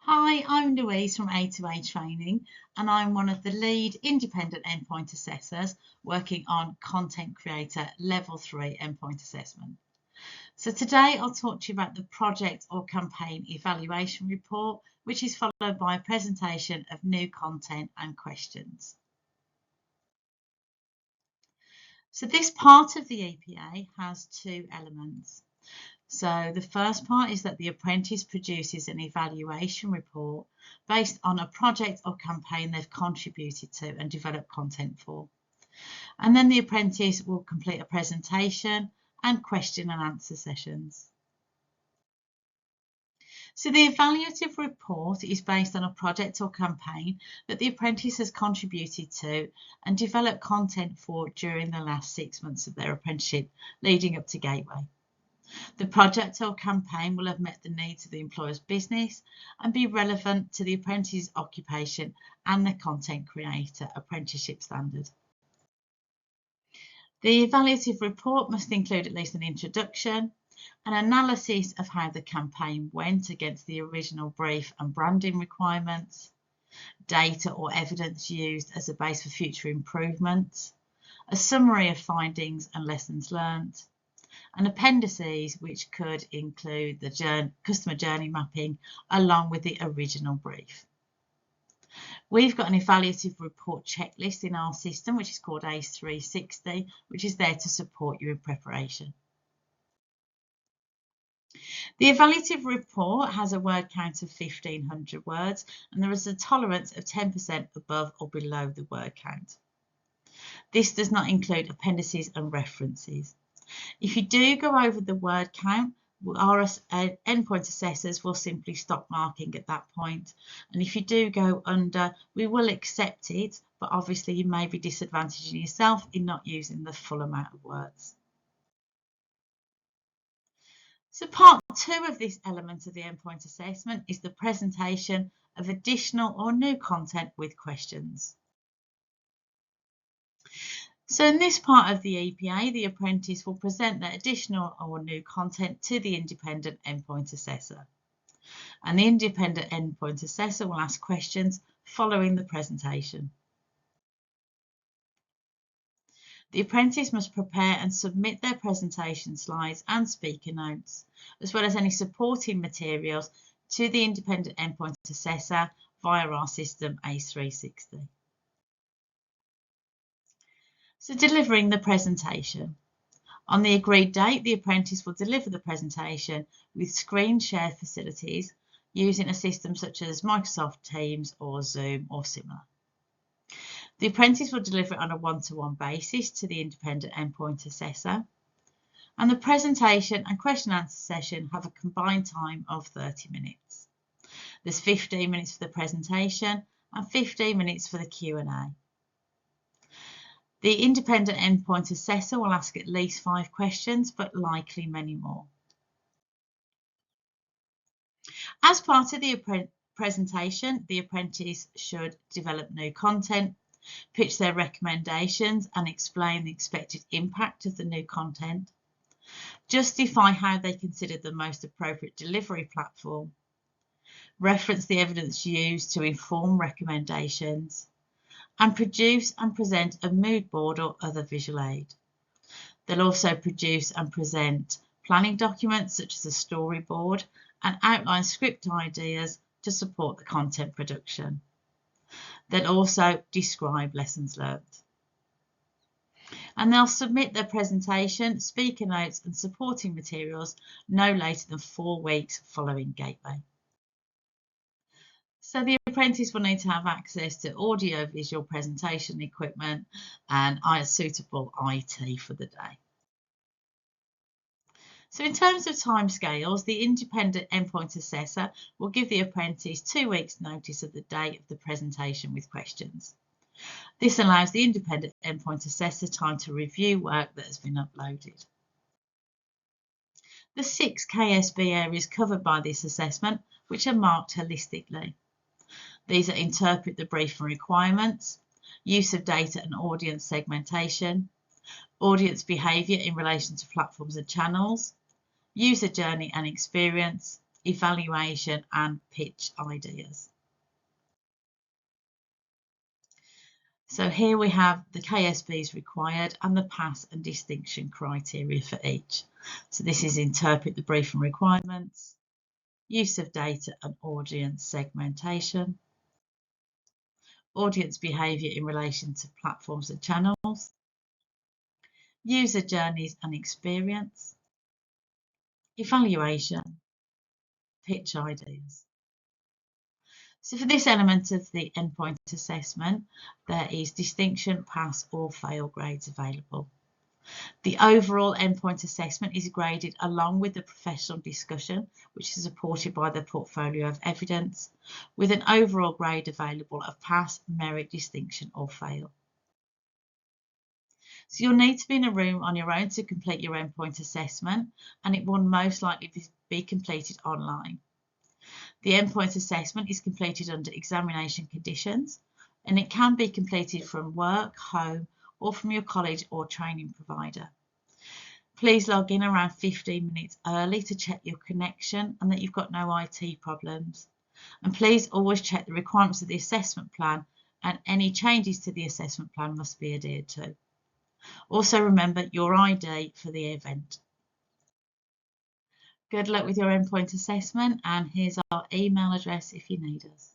Hi, I'm Louise from A2A Training, and I'm one of the lead independent endpoint assessors working on Content Creator Level 3 Endpoint Assessment. So today I'll talk to you about the project or campaign evaluation report, which is followed by a presentation of new content and questions. So this part of the EPA has two elements. So the first part is that the apprentice produces an evaluation report based on a project or campaign they've contributed to and developed content for. And then the apprentice will complete a presentation and question and answer sessions. So the evaluative report is based on a project or campaign that the apprentice has contributed to and developed content for during the last 6 months of their apprenticeship leading up to Gateway. The project or campaign will have met the needs of the employer's business and be relevant to the apprentice's occupation and the content creator apprenticeship standard. The evaluative report must include at least an introduction, an analysis of how the campaign went against the original brief and branding requirements, data or evidence used as a base for future improvements, a summary of findings and lessons learned, and appendices which could include the customer journey mapping along with the original brief. We've got an evaluative report checklist in our system which is called ACE360, which is there to support you in preparation. The evaluative report has a word count of 1,500 words and there is a tolerance of 10% above or below the word count. This does not include appendices and references. If you do go over the word count, our endpoint assessors will simply stop marking at that point. And if you do go under, we will accept it, but obviously you may be disadvantaging yourself in not using the full amount of words. So part 2 of this element of the endpoint assessment is the presentation of additional or new content with questions. So in this part of the EPA, the apprentice will present the additional or new content to the independent endpoint assessor. And the independent endpoint assessor will ask questions following the presentation. The apprentice must prepare and submit their presentation slides and speaker notes, as well as any supporting materials to the independent endpoint assessor via our system ACE360. So delivering the presentation. On the agreed date, the apprentice will deliver the presentation with screen share facilities using a system such as Microsoft Teams or Zoom or similar. The apprentice will deliver it on a one-to-one basis to the independent endpoint assessor. And the presentation and question and answer session have a combined time of 30 minutes. There's 15 minutes for the presentation and 15 minutes for the Q&A. The independent endpoint assessor will ask at least 5 questions, but likely many more. As part of the presentation, the apprentice should develop new content, pitch their recommendations and explain the expected impact of the new content, justify how they consider the most appropriate delivery platform, reference the evidence used to inform recommendations, and produce and present a mood board or other visual aid. They'll also produce and present planning documents such as a storyboard and outline script ideas to support the content production. They'll also describe lessons learned. And they'll submit their presentation, speaker notes and supporting materials no later than 4 weeks following Gateway. So the apprentice will need to have access to audio-visual presentation equipment and suitable IT for the day. So in terms of timescales, the independent endpoint assessor will give the apprentice 2 weeks notice of the date of the presentation with questions. This allows the independent endpoint assessor time to review work that has been uploaded. The 6 KSB areas covered by this assessment, which are marked holistically. These are interpret the brief and requirements, use of data and audience segmentation, audience behaviour in relation to platforms and channels, user journey and experience, evaluation and pitch ideas. So here we have the KSBs required and the pass and distinction criteria for each. So this is interpret the brief and requirements, use of data and audience segmentation, audience behaviour in relation to platforms and channels, user journeys and experience, evaluation, pitch ideas. So for this element of the endpoint assessment, there is distinction, pass or fail grades available. The overall endpoint assessment is graded along with the professional discussion, which is supported by the portfolio of evidence, with an overall grade available of pass, merit, distinction or fail. So you'll need to be in a room on your own to complete your endpoint assessment, and it will most likely be completed online. The endpoint assessment is completed under examination conditions, and it can be completed from work, home, or from your college or training provider. Please log in around 15 minutes early to check your connection and that you've got no IT problems. And please always check the requirements of the assessment plan, and any changes to the assessment plan must be adhered to. Also remember your ID for the event. Good luck with your endpoint assessment, and here's our email address if you need us.